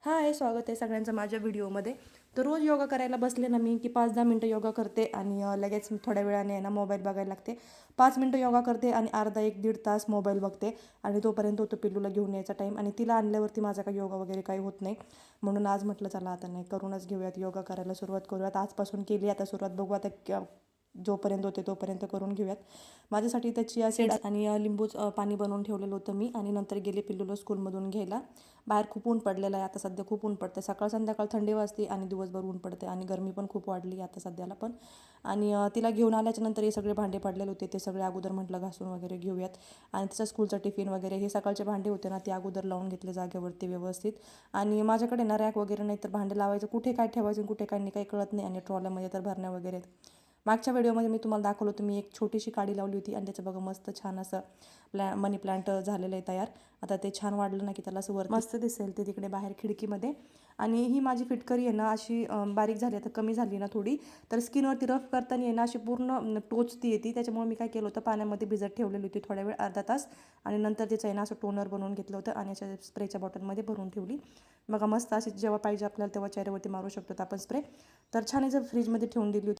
हाय, स्वागत आहे सगळ्यांचं माझ्या व्हिडिओमध्ये. तर रोज योगा करायला बसले ना मी की 5-10 मिनटं योगा करते आणि लगेच थोड्या वेळाने आहे ना मोबाईल बघायला लागते. 5 मिनटं योगा करते आणि अर्धा 1-1.5 तास मोबाईल बघते आणि तोपर्यंत होतो पिल्लूला घेऊन यायचा टाईम आणि तिला आणल्यावरती माझा काही योगा वगैरे काही होत नाही. म्हणून आज म्हटलं चला आता नाही करूनच घेऊयात, योगा करायला सुरुवात करूयात. आजपासून केली आता सुरुवात, बघू आता जोपर्यंत होते तोपर्यंत करून घेऊयात. माझ्यासाठी त्या चिया सीड्स आणि लिंबूच पाणी बनवून ठेवलेलं होतं मी आणि नंतर गेले पिल्लूला स्कूलमधून घ्यायला. बाहेर खूप ऊन पडलेलं आहे आता सध्या, खूप ऊन पडते. सकाळ संध्याकाळ थंडी वाजते आणि दिवसभर ऊन पडते आणि गरमी पण खूप वाढली आता सध्याला पण. आणि तिला घेऊन आल्याच्या नंतर हे सगळे भांडे पडलेले होते ते सगळे अगोदर म्हटलं घासून वगैरे घेऊयात. आणि तिचा स्कूलचा टिफिन वगैरे हे सकाळचे भांडे होते ना ते अगोदर लावून घेतले जागेवरती व्यवस्थित. आणि माझ्याकडे ना रॅक वगैरे नाही, तर भांडे लावायचं कुठे काय ठेवायचं कुठे काय नाही काही कळत नाही. आणि ट्रॉल्यामध्ये तर भरण्या वगैरे आहेत. मागच्या व्हिडिओमध्ये मी तुम्हाला दाखवलं होतं, मी एक छोटीशी काडी लावली होती आणि त्याचं बघा मस्त छान असं मनी प्लांट झालेलं आहे तयार. आता ते छान वाढलं ना की त्याला असं वर मस्त दिसेल ते तिकडे बाहेर खिडकीमध्ये. आणि ही माझी फिटकरी आहे ना अशी बारीक झाली, आता कमी झाली ना थोडी, तर स्किनवरती रफ करताना आहे ना अशी पूर्ण टोचती येते. त्याच्यामुळे मी काय केलं होतं, पाण्यामध्ये भिजत ठेवलेली होती थोड्या वेळ, अर्धा तास. आणि नंतर तिचं आहे ना असं टोनर बनवून घेतलं होतं आणि अशा स्प्रेच्या बॉटलमध्ये भरून ठेवली. बघा मस्त अशी जेव्हा पाहिजे आपल्याला तेव्हा चेहऱ्यावरती मारू शकतो आपण स्प्रे. तर छान जर फ्रीजमध्ये ठेवून दिली होती.